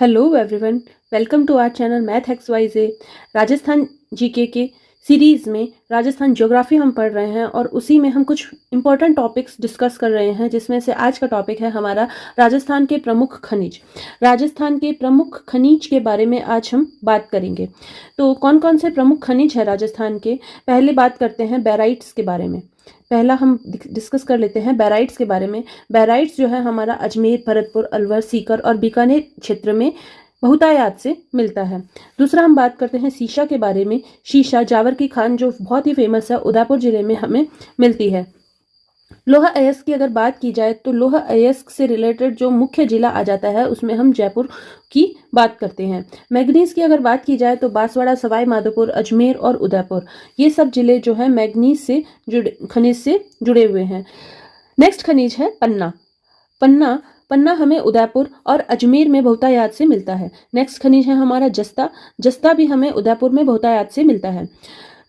Hello everyone, welcome to our channel math X Y Z. Rajasthan GK के series में Rajasthan geography हम पढ़ रहे हैं और उसी में हम कुछ इम्पोर्टेंट टॉपिक्स डिस्कस कर रहे हैं, जिसमें से आज का टॉपिक है हमारा राजस्थान के प्रमुख खनिज। राजस्थान के प्रमुख खनिज के बारे में आज हम बात करेंगे। तो कौन कौन से प्रमुख खनिज है राजस्थान के, पहले बात करते हैं बैराइट्स के बारे में। पहला हम डिस्कस कर लेते हैं बैराइट्स के बारे में। बैराइट्स जो है हमारा अजमेर, भरतपुर, अलवर, सीकर और बीकानेर क्षेत्र में बहुतायत से मिलता है। दूसरा हम बात करते हैं शीशा के बारे में। शीशा जावर की खान जो बहुत ही फेमस है, उदयपुर जिले में हमें मिलती है। लोहा अयस्क की अगर बात की जाए तो लोहा अयस्क से रिलेटेड जो मुख्य जिला आ जाता है उसमें हम जयपुर की बात करते हैं। मैग्नीज की अगर बात की जाए तो बांसवाड़ा, सवाई माधोपुर, अजमेर और उदयपुर, ये सब जिले जो है मैग्नीज से खनिज से जुड़े हुए हैं। नेक्स्ट खनिज है पन्ना। पन्ना पन्ना हमें उदयपुर और अजमेर में बहुतायत से मिलता है। नेक्स्ट खनिज है हमारा जस्ता। जस्ता भी हमें उदयपुर में बहुतायत से मिलता है।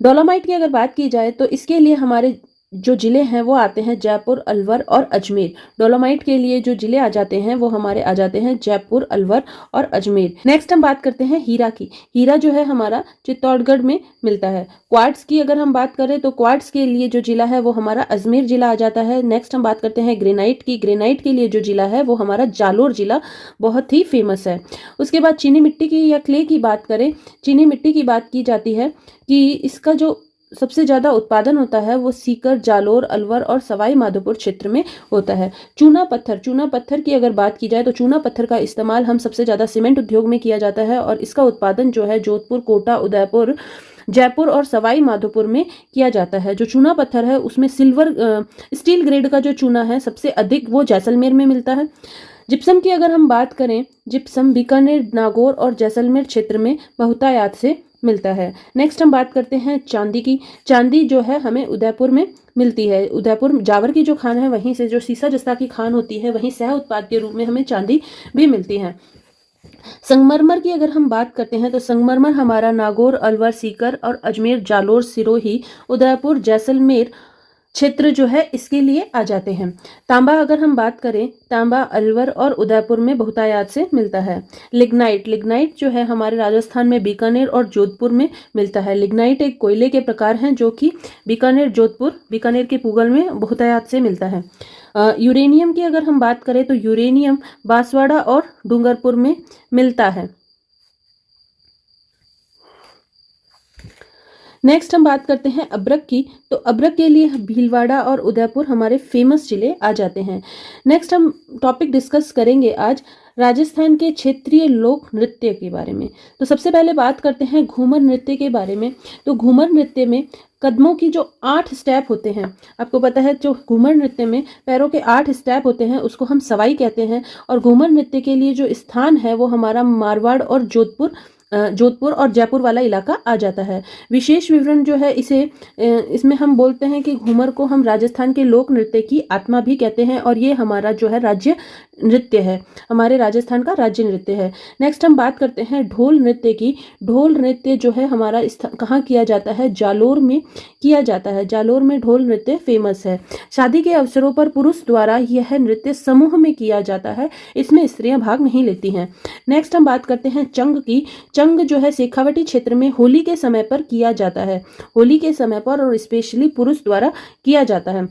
डोलोमाइट की अगर बात की जाए तो इसके लिए हमारे जो जिले हैं वो आते हैं जयपुर, अलवर और अजमेर। डोलोमाइट के लिए जो जिले आ जाते हैं वो हमारे आ जाते हैं जयपुर, अलवर और अजमेर। नेक्स्ट हम बात करते हैं हीरा की। हीरा जो है हमारा चित्तौड़गढ़ में मिलता है। क्वार्ट्स की अगर हम बात करें तो क्वार्ट्स के लिए जो जिला है वो हमारा अजमेर जिला आ जाता है। नेक्स्ट हम बात करते हैं ग्रेनाइट की। ग्रेनाइट के लिए जो जिला है वो हमारा जालोर जिला बहुत ही फेमस है। उसके बाद चीनी मिट्टी की या क्ले की बात करें, चीनी मिट्टी की बात की जाती है कि इसका जो सबसे ज़्यादा उत्पादन होता है वो सीकर, जालोर, अलवर और सवाई माधोपुर क्षेत्र में होता है। चूना पत्थर की अगर बात की जाए तो चूना पत्थर का इस्तेमाल हम सबसे ज़्यादा सीमेंट उद्योग में किया जाता है और इसका उत्पादन जो है जोधपुर, कोटा, उदयपुर, जयपुर और सवाई माधोपुर में किया जाता है। जो चूना पत्थर है उसमें सिल्वर स्टील ग्रेड का जो चूना है सबसे अधिक वो जैसलमेर में मिलता है। जिप्सम की अगर हम बात करें, जिप्सम बीकानेर, नागौर और जैसलमेर क्षेत्र में बहुतायत से मिलता है। नेक्स्ट हम बात करते हैं चांदी की। चांदी जो है हमें उदयपुर में मिलती है। उदयपुर जावर की जो खान है वहीं से जो सीसा जस्ता की खान होती है वहीं सह उत्पाद के रूप में हमें चांदी भी मिलती है। संगमरमर की अगर हम बात करते हैं तो संगमरमर हमारा नागौर, अलवर, सीकर और अजमेर, जालोर, सिरोही, उदयपुर, जैसलमेर क्षेत्र जो है इसके लिए आ जाते हैं। तांबा अगर हम बात करें, तांबा अलवर और उदयपुर में बहुतायत से मिलता है। लिग्नाइट जो है हमारे राजस्थान में बीकानेर और जोधपुर में मिलता है। लिग्नाइट एक कोयले के प्रकार हैं जो कि बीकानेर के पूगल में बहुतायत से मिलता है। यूरेनियम की अगर हम बात करें तो यूरेनियम बांसवाड़ा और डूंगरपुर में मिलता है। नेक्स्ट हम बात करते हैं अब्रक की। तो अब्रक के लिए भीलवाड़ा और उदयपुर हमारे फेमस जिले आ जाते हैं। नेक्स्ट हम टॉपिक डिस्कस करेंगे आज राजस्थान के क्षेत्रीय लोक नृत्य के बारे में। तो सबसे पहले बात करते हैं घूमर नृत्य के बारे में। तो घूमर नृत्य में कदमों की जो 8 स्टेप होते हैं, आपको पता है जो घूमर नृत्य में पैरों के 8 स्टेप होते हैं उसको हम सवाई कहते हैं। और घूमर नृत्य के लिए जो स्थान है वो हमारा मारवाड़ और जोधपुर और जयपुर वाला इलाका आ जाता है। विशेष विवरण जो है इसमें हम बोलते हैं कि घूमर को हम राजस्थान के लोक नृत्य की आत्मा भी कहते हैं और ये हमारा जो है राज्य नृत्य है, हमारे राजस्थान का राज्य नृत्य है। नेक्स्ट हम बात करते हैं ढोल नृत्य की। ढोल नृत्य जो है हमारा कहाँ किया जाता है, जालोर में किया जाता है। जालोर में ढोल नृत्य फेमस है। शादी के अवसरों पर पुरुष द्वारा यह नृत्य समूह में किया जाता है, इसमें स्त्रियां भाग नहीं लेती हैं। नेक्स्ट हम बात करते हैं चंग की। चंग जो है शेखावटी क्षेत्र में होली के समय पर किया जाता है। होली के समय पर और स्पेशली पुरुष द्वारा किया जाता है।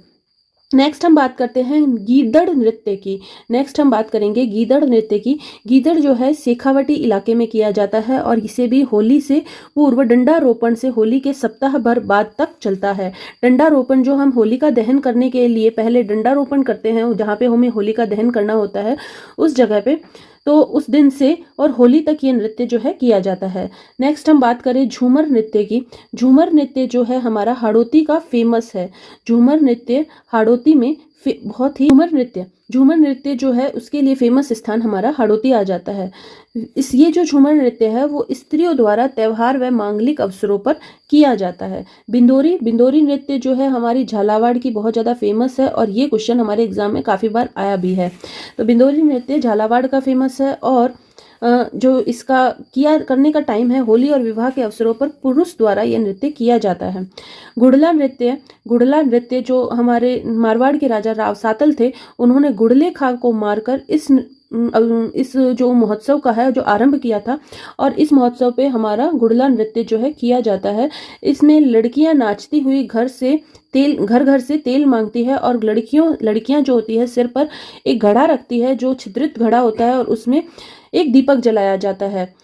नेक्स्ट हम बात करते हैं गीदड़ नृत्य की। नेक्स्ट हम बात करेंगे गीदड़ नृत्य की। गीदड़ जो है शेखावटी इलाके में किया जाता है और इसे भी होली से पूर्व डंडारोपण से होली के सप्ताह भर बाद तक चलता है। डंडारोपण जो हम होली का दहन करने के लिए पहले डंडारोपण करते हैं, जहाँ पे हमें होली का दहन करना होता है उस जगह पे, तो उस दिन से और होली तक ये नृत्य जो है किया जाता है। नेक्स्ट हम बात करें झूमर नृत्य की। झूमर नृत्य जो है हमारा हाड़ौती का फेमस है। झूमर नृत्य हाड़ौती में बहुत ही झूमर नृत्य जो है उसके लिए फेमस स्थान हमारा हाड़ौती आ जाता है। ये जो झूमर नृत्य है वो स्त्रियों द्वारा त्यौहार व मांगलिक अवसरों पर किया जाता है। बिंदोरी नृत्य जो है हमारी झालावाड़ की बहुत ज़्यादा फेमस है और ये क्वेश्चन हमारे एग्जाम में काफ़ी बार आया भी है। तो बिंदोरी नृत्य झालावाड़ का फेमस है और जो इसका करने का टाइम है होली और विवाह के अवसरों पर पुरुष द्वारा यह नृत्य किया जाता है। गुड़ला नृत्य जो हमारे मारवाड़ के राजा राव सातल थे, उन्होंने गुड़ले खां को मारकर इस इस जो महोत्सव का है जो आरंभ किया था। और इस महोत्सव पे हमारा गुड़ला नृत्य जो है किया जाता है। इसमें लड़कियां नाचती हुई घर घर से तेल मांगती है, और लड़कियां जो होती है सिर पर एक घड़ा रखती है जो छिद्रित घड़ा होता है, और उसमें एक दीपक जलाया जाता है।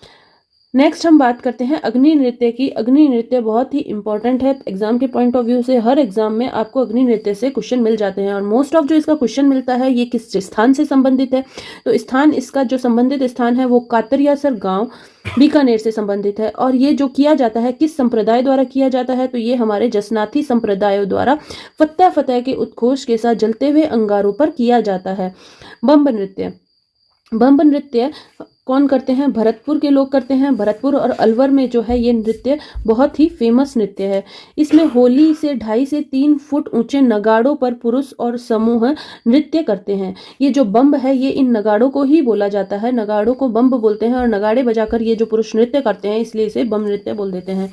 नेक्स्ट हम बात करते हैं अग्नि नृत्य की। अग्नि नृत्य बहुत ही इंपॉर्टेंट है एग्जाम के पॉइंट ऑफ व्यू से। हर एग्जाम में आपको अग्नि नृत्य से क्वेश्चन मिल जाते हैं, और मोस्ट ऑफ जो इसका क्वेश्चन मिलता है ये किस स्थान से संबंधित है। तो स्थान, इसका जो संबंधित स्थान है वो कातरियासर गांव बीकानेर से संबंधित है। और ये जो किया जाता है किस संप्रदाय द्वारा किया जाता है, तो ये हमारे जसनाथी संप्रदायों द्वारा फतेह फतेह के उद्घोष के साथ जलते हुए अंगारों पर किया जाता है। बम्ब नृत्य। बम्ब नृत्य कौन करते हैं? भरतपुर के लोग करते हैं। भरतपुर और अलवर में जो है ये नृत्य बहुत ही फेमस नृत्य है। इसमें होली से 2.5 से 3 फुट ऊंचे नगाड़ों पर पुरुष और समूह नृत्य करते हैं। ये जो बम्ब है ये इन नगाड़ों को ही बोला जाता है, नगाड़ों को बम्ब बोलते हैं, और नगाड़े बजाकर ये जो पुरुष नृत्य करते हैं इसलिए इसे बम्ब नृत्य बोल देते हैं।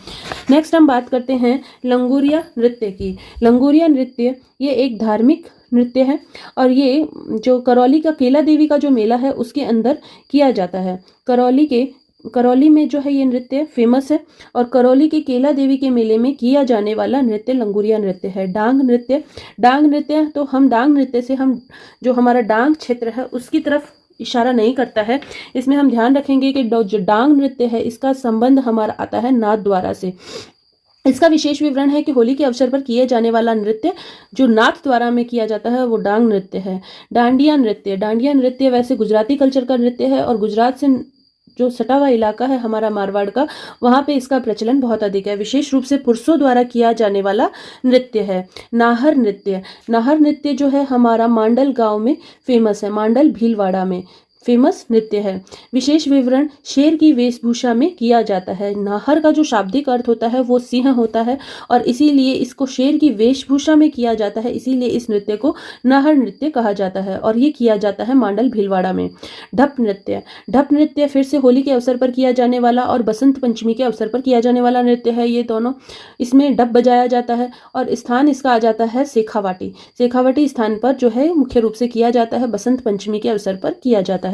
नेक्स्ट हम बात करते हैं लंगूरिया नृत्य की। लंगूरिया नृत्य ये एक धार्मिक नृत्य है, और ये जो करौली का केला देवी का जो मेला है उसके अंदर किया जाता है। करौली में जो है ये नृत्य फेमस है, और करौली के केला देवी के मेले में किया जाने वाला नृत्य लंगूरिया नृत्य है। डांग नृत्य। डांग नृत्य तो हम डांग नृत्य से हम जो हमारा डांग क्षेत्र है उसकी तरफ इशारा नहीं करता है। इसमें हम ध्यान रखेंगे कि जो डांग नृत्य है इसका संबंध हमारा आता है नाथद्वारा से। इसका विशेष विवरण है कि होली के अवसर पर किए जाने वाला नृत्य जो नाथद्वारा में किया जाता है वो डांग नृत्य है। डांडिया नृत्य। डांडिया नृत्य वैसे गुजराती कल्चर का नृत्य है, और गुजरात से जो सटा हुआ इलाका है हमारा मारवाड़ का, वहाँ पे इसका प्रचलन बहुत अधिक है। विशेष रूप से पुरुषों द्वारा किया जाने वाला नृत्य है। नाहर नृत्य। नाहर नृत्य जो है हमारा मांडल गांव में फेमस है, मांडल भीलवाड़ा में फेमस नृत्य है। विशेष विवरण शेर की वेशभूषा में किया जाता है। नाहर का जो शाब्दिक अर्थ होता है वो सिंह होता है, और इसीलिए इसको शेर की वेशभूषा में किया जाता है, इसीलिए इस नृत्य को नाहर नृत्य कहा जाता है, और ये किया जाता है मांडल भीलवाड़ा में। ढप नृत्य। ढप नृत्य फिर से होली के अवसर पर किया जाने वाला और बसंत पंचमी के अवसर पर किया जाने वाला नृत्य है ये दोनों। इसमें ढप बजाया जाता है, और स्थान इसका आ जाता है शेखावाटी। शेखावाटी स्थान पर जो है मुख्य रूप से किया जाता है, बसंत पंचमी के अवसर पर किया जाता है।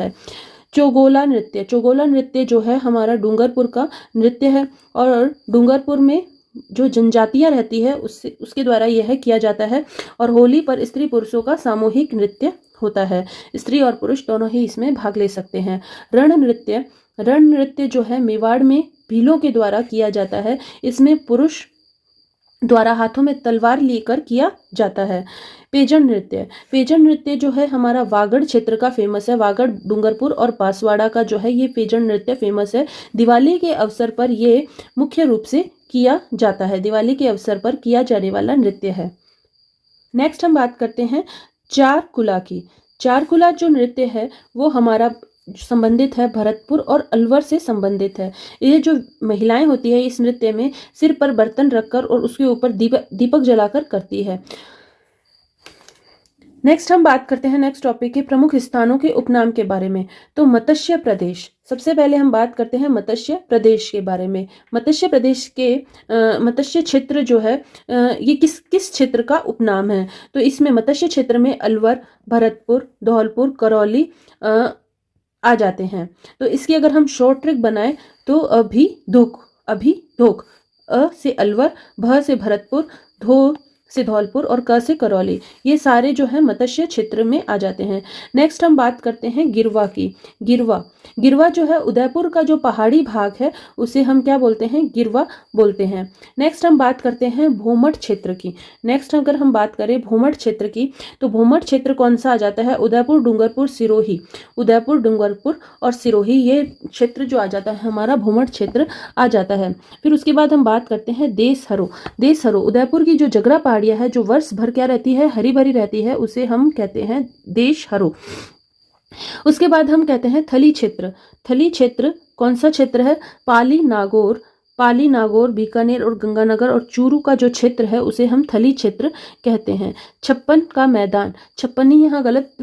चौगोला नृत्य। चौगोला नृत्य जो है हमारा डूंगरपुर का नृत्य है, और डूंगरपुर में जो जनजातियां रहती है उसके द्वारा यह किया जाता है, और होली पर स्त्री पुरुषों का सामूहिक नृत्य होता है। स्त्री और पुरुष दोनों ही इसमें भाग ले सकते हैं। रण नृत्य। रण नृत्य जो है मेवाड़ में भीलों के द्वारा किया जाता है। इसमें पुरुष द्वारा हाथों में तलवार लेकर किया जाता है। पेजन नृत्य। पेजन नृत्य जो है हमारा वागड़ क्षेत्र का फेमस है। वागड़, डूंगरपुर और बांसवाड़ा का जो है ये पेजन नृत्य फेमस है। दिवाली के अवसर पर ये मुख्य रूप से किया जाता है, दिवाली के अवसर पर किया जाने वाला नृत्य है। नेक्स्ट हम बात करते हैं चारकुला की। चारकुला जो नृत्य है वो हमारा संबंधित है भरतपुर और अलवर से संबंधित है। ये जो महिलाएं होती है इस नृत्य में सिर पर बर्तन रखकर और उसके ऊपर दीपक जलाकर करती है। नेक्स्ट हम बात करते हैं नेक्स्ट टॉपिक के प्रमुख स्थानों के उपनाम के बारे में। तो मत्स्य प्रदेश। सबसे पहले हम बात करते हैं मत्स्य प्रदेश के बारे में। मत्स्य प्रदेश के मत्स्य क्षेत्र जो है ये किस क्षेत्र का उपनाम है? तो इसमें मत्स्य क्षेत्र में अलवर, भरतपुर, धौलपुर, करौली आ जाते हैं। तो इसकी अगर हम शॉर्ट ट्रिक बनाएं तो अभिधोक। अ से अलवर, भ से भरतपुर, धो से धौलपुर और क से करौली, ये सारे जो है मत्स्य क्षेत्र में आ जाते हैं। नेक्स्ट हम बात करते हैं गिरवा की। गिरवा जो है उदयपुर का जो पहाड़ी भाग है उसे हम क्या बोलते हैं? गिरवा बोलते हैं। नेक्स्ट हम बात करते हैं भोमट क्षेत्र की। नेक्स्ट अगर हम बात करें भोमट क्षेत्र की तो भोमट क्षेत्र कौन सा आ जाता है? उदयपुर, डूंगरपुर, सिरोही। उदयपुर, डूंगरपुर और सिरोही ये क्षेत्र जो आ जाता है हमारा भोमट क्षेत्र आ जाता है। फिर उसके बाद हम बात करते हैं देशहरो। देशहरो उदयपुर की जो जगरा पहाड़ियाँ है जो वर्ष भर क्या रहती है? हरी भरी रहती है, उसे हम कहते हैं देशहरो। उसके बाद हम कहते हैं थली क्षेत्र। थली क्षेत्र कौन सा क्षेत्र है? पाली नागौर, बीकानेर और गंगानगर और चूरू का जो क्षेत्र है उसे हम थली क्षेत्र कहते हैं। छप्पन का मैदान। छप्पन ही यहाँ गलत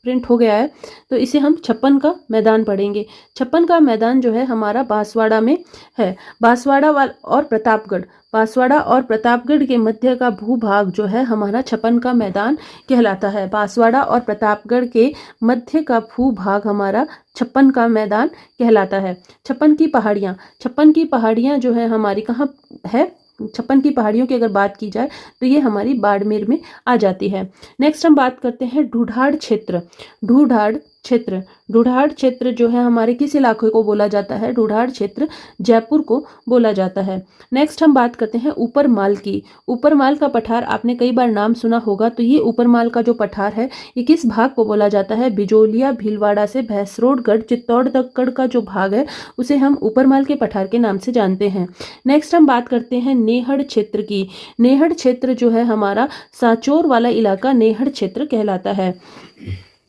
प्रिंट हो गया है, तो इसे हम छप्पन का मैदान पढ़ेंगे। छप्पन का मैदान जो है हमारा बांसवाड़ा में है। बांसवाड़ा और प्रतापगढ़ के मध्य का भूभाग जो है हमारा छप्पन का मैदान कहलाता है। बांसवाड़ा और प्रतापगढ़ के मध्य का भूभाग हमारा छप्पन का मैदान कहलाता है। छप्पन की पहाड़ियाँ जो है हमारी कहाँ है? छप्पन की पहाड़ियों की अगर बात की जाए तो ये हमारी बाड़मेर में आ जाती है। नेक्स्ट हम बात करते हैं ढूढ़ाड़ क्षेत्र। ढूढ़ाड़ क्षेत्र जो है हमारे किस इलाके को बोला जाता है? ढूढ़ाड़ क्षेत्र जयपुर को बोला जाता है। नेक्स्ट हम बात करते हैं ऊपरमाल की। ऊपरमाल का पठार आपने कई बार नाम सुना होगा, तो ये ऊपरमाल का जो पठार है ये किस भाग को बोला जाता है? बिजोलिया भीलवाड़ा से भैंसरोडगढ़ चित्तौड़गढ़ का जो भाग है उसे हम ऊपरमाल के पठार के नाम से जानते हैं। नेक्स्ट हम बात करते हैं नेहड़ क्षेत्र की। नेहड़ क्षेत्र जो है हमारा सांचौर वाला इलाका नेहड़ क्षेत्र कहलाता है।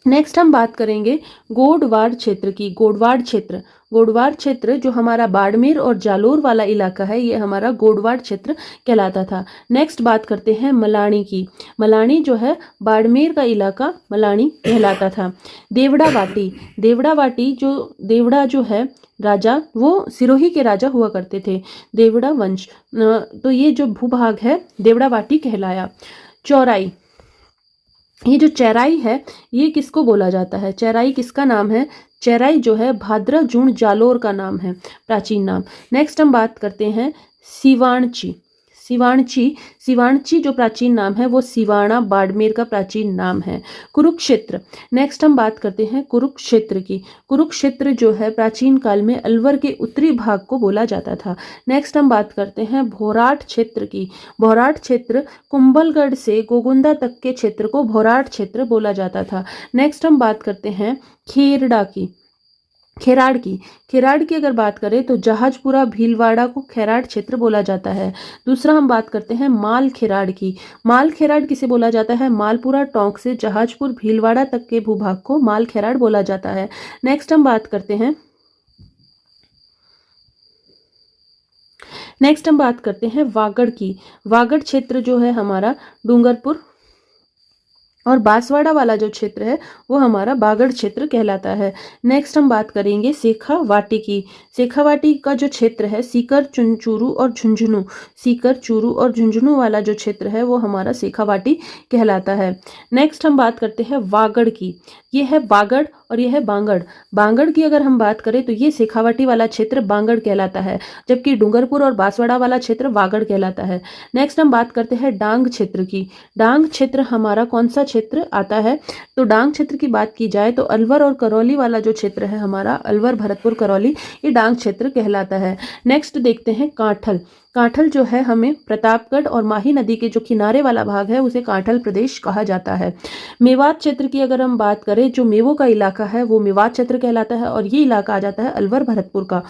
नेक्स्ट हम बात करेंगे गोडवाड़ क्षेत्र की। गोडवाड़ क्षेत्र जो हमारा बाड़मेर और जालोर वाला इलाका है ये हमारा गोडवाड़ क्षेत्र कहलाता था। नेक्स्ट बात करते हैं मलानी की। मलानी जो है बाड़मेर का इलाका मलानी कहलाता था। देवड़ा जो है राजा, वो सिरोही के राजा हुआ करते थे, देवड़ा वंश। तो ये जो भूभाग है देवड़ावाटी कहलाया। चौराई, ये जो चेराई है ये किसको बोला जाता है? चेराई किसका नाम है? चेराई जो है भाद्रा जून जालोर का नाम है, प्राचीन नाम। नेक्स्ट हम बात करते हैं सिवाणची जो प्राचीन नाम है वो सिवाणा बाड़मेर का प्राचीन नाम है। कुरुक्षेत्र, नेक्स्ट हम बात करते हैं कुरुक्षेत्र की। कुरुक्षेत्र जो है प्राचीन काल में अलवर के उत्तरी भाग को बोला जाता था। नेक्स्ट हम बात करते हैं भौराट क्षेत्र की। भौराट क्षेत्र कुंभलगढ़ से गोगुंदा तक के क्षेत्र को भौराट क्षेत्र बोला जाता था। नेक्स्ट हम बात करते हैं खेराड़ की अगर बात करें तो जहाजपुरा भीलवाड़ा को खेराड़ क्षेत्र बोला जाता है। दूसरा हम बात करते हैं माल खेराड़ की। माल खेराड़ किसे बोला जाता है? मालपुरा टोंक से जहाजपुर भीलवाड़ा तक के भूभाग को माल खेराड़ बोला जाता है। नेक्स्ट हम बात करते हैं वागड़ की। वागड़ क्षेत्र जो है हमारा डूंगरपुर और बांसवाड़ा वाला जो क्षेत्र है वो हमारा बागड़ क्षेत्र कहलाता है। नेक्स्ट हम बात करेंगे सेखावाटी की। सेखावाटी का जो क्षेत्र है सीकर चूरू और झुंझुनू वाला जो क्षेत्र है वो हमारा सेखावाटी कहलाता है। नेक्स्ट हम बात करते हैं वागड़ की। ये है बागड़ और ये है बांगड़। बांगड़ की अगर हम बात करें तो ये शेखावाटी वाला क्षेत्र बांगड़ कहलाता है, जबकि डूंगरपुर और बांसवाड़ा वाला क्षेत्र वागड़ कहलाता है। नेक्स्ट हम बात करते हैं डांग क्षेत्र की। डांग क्षेत्र हमारा कौन सा क्षेत्र आता है? तो डांग क्षेत्र की बात की जाए तो अलवर और करौली वाला जो क्षेत्र है हमारा, अलवर भरतपुर करौली, ये डांग क्षेत्र कहलाता है। नेक्स्ट देखते हैं कांठल। कांठल जो है हमें प्रतापगढ़ और माही नदी के जो किनारे वाला भाग है उसे कांठल प्रदेश कहा जाता है। मेवात क्षेत्र की अगर हम बात करें, जो मेवों का इलाका है वो मेवात क्षेत्र कहलाता है और ये इलाका आ जाता है अलवर भरतपुर का।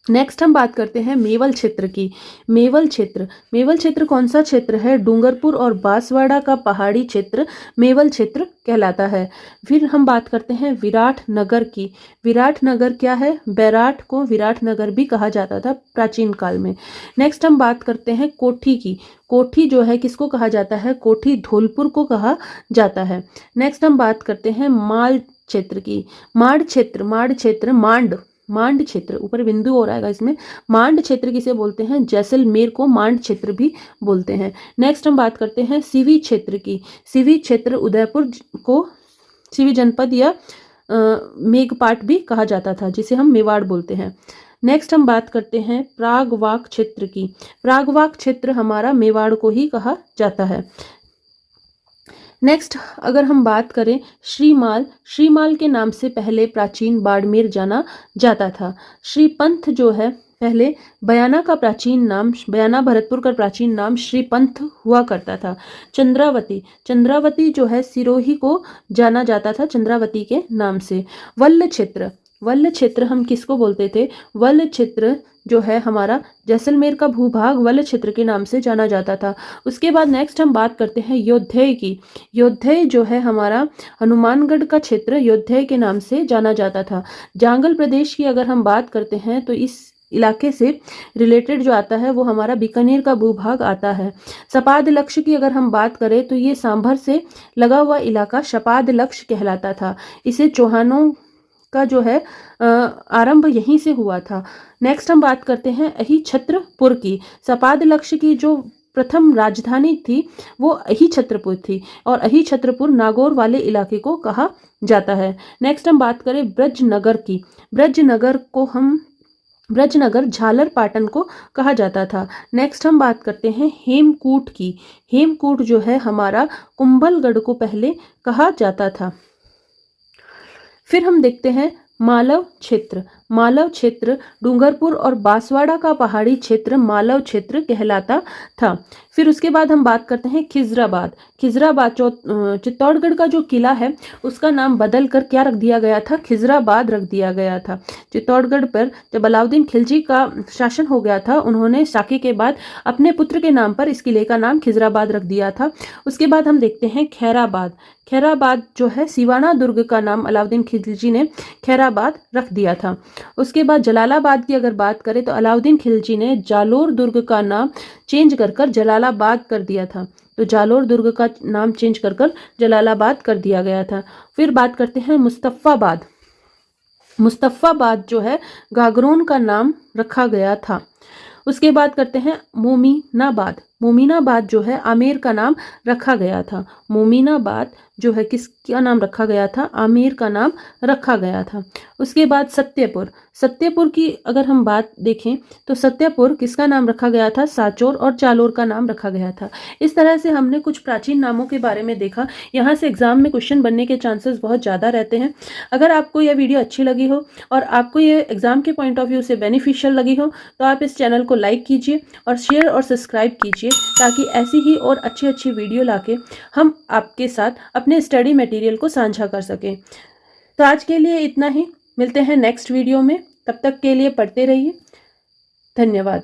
नेक्स्ट हम बात करते हैं मेवल क्षेत्र की। मेवल क्षेत्र कौन सा क्षेत्र है? डूंगरपुर और बांसवाड़ा का पहाड़ी क्षेत्र मेवल क्षेत्र कहलाता है। फिर हम बात करते हैं विराटनगर की। विराटनगर क्या है? बैराट को विराटनगर भी कहा जाता था प्राचीन काल में। नेक्स्ट हम बात करते हैं कोठी की। कोठी जो है किसको कहा जाता है? कोठी धौलपुर को कहा जाता है। नेक्स्ट हम बात करते हैं माल क्षेत्र की। मांड क्षेत्र, ऊपर बिंदु हो रहेगा इसमें। मांड क्षेत्र किसे बोलते हैं? जैसलमेर को मांड क्षेत्र भी बोलते हैं। नेक्स्ट हम बात करते हैं सिवी क्षेत्र की। सिवी क्षेत्र उदयपुर को सिवी जनपद या मेघपाट भी कहा जाता था, जिसे हम मेवाड़ बोलते हैं। नेक्स्ट हम बात करते हैं प्रागवाक क्षेत्र की। प्रागवाक क्षेत्र हमारा मेवाड़ को ही कहा जाता है। नेक्स्ट अगर हम बात करें श्रीमाल के नाम से पहले प्राचीन बाड़मेर जाना जाता था। श्रीपंथ जो है पहले बयाना भरतपुर का प्राचीन नाम श्रीपंथ हुआ करता था। चंद्रावती जो है सिरोही को जाना जाता था चंद्रावती के नाम से। वल्ल क्षेत्र हम किसको बोलते थे? वल्ल क्षेत्र जो है हमारा जैसलमेर का भूभाग वल्ल क्षेत्र के नाम से जाना जाता था। उसके बाद नेक्स्ट हम बात करते हैं योद्धेय की। योद्धेय जो है हमारा हनुमानगढ़ का क्षेत्र योद्धेय के नाम से जाना जाता था। जांगल प्रदेश की अगर हम बात करते हैं तो इस इलाके से रिलेटेड जो आता है वो हमारा बीकानेर का भूभाग आता है। सपाद लक्ष की अगर हम बात करें तो ये सांभर से लगा हुआ इलाका सपाद लक्ष कहलाता था। इसे चौहानों का जो है आरंभ यहीं से हुआ था। नेक्स्ट हम बात करते हैं अहिछत्रपुर की। सपाद लक्ष की जो प्रथम राजधानी थी वो अहिछत्रपुर थी और अहिछत्रपुर नागौर वाले इलाके को कहा जाता है। नेक्स्ट हम बात करें ब्रजनगर की। ब्रजनगर झालर पाटन को कहा जाता था। नेक्स्ट हम बात करते हैं हेमकूट की। हेमकूट जो है हमारा कुंभलगढ़ को पहले कहा जाता था। फिर हम देखते हैं मालव क्षेत्र। मालव क्षेत्र डूंगरपुर और बांसवाड़ा का पहाड़ी क्षेत्र मालव क्षेत्र कहलाता था। फिर उसके बाद हम बात करते हैं खिजराबाद। खिजराबाद चित्तौड़गढ़ का जो किला है उसका नाम बदल कर क्या रख दिया गया था, खिजराबाद रख दिया गया था। चित्तौड़गढ़ पर जब अलाउद्दीन खिलजी का शासन हो गया था उन्होंने साके के बाद अपने पुत्र के नाम पर इस किले का नाम खिजराबाद रख दिया था। उसके बाद हम देखते हैं खैराबाद। खैराबाद जो है सिवाना दुर्ग का नाम अलाउद्दीन खिलजी ने खैराबाद रख दिया था। उसके बाद जलालाबाद की अगर बात करें तो अलाउद्दीन खिलजी ने जालोर दुर्ग का नाम चेंज कर जलालाबाद कर दिया था। तो जालोर दुर्ग का नाम चेंज कर जलालाबाद कर दिया गया था। फिर बात करते हैं मुस्तफ़ाबाद। मुस्तफ़ाबाद जो है गागरोन का नाम रखा गया था। उसके बाद करते हैं मोमीनाबाद। मोमीनाबाद जो है आमेर का नाम रखा गया था। मोमीनाबाद जो है किसका नाम रखा गया था, आमेर का नाम रखा गया था। उसके बाद सत्यपुर। सत्यपुर की अगर हम बात देखें तो सत्यपुर किसका नाम रखा गया था, साचोर और चालोर का नाम रखा गया था। इस तरह से हमने कुछ प्राचीन नामों के बारे में देखा। यहाँ से एग्जाम में क्वेश्चन बनने के चांसेस बहुत ज़्यादा रहते हैं। अगर आपको यह वीडियो अच्छी लगी हो और आपको ये एग्जाम के पॉइंट ऑफ व्यू से बेनिफिशियल लगी हो तो आप इस चैनल को लाइक कीजिए और शेयर और सब्सक्राइब कीजिए ताकि ऐसी ही और अच्छी अच्छी वीडियो लाके हम आपके साथ अपने स्टडी मटेरियल को साझा कर सकें। तो आज के लिए इतना ही, मिलते हैं नेक्स्ट वीडियो में। तब तक के लिए पढ़ते रहिए। धन्यवाद।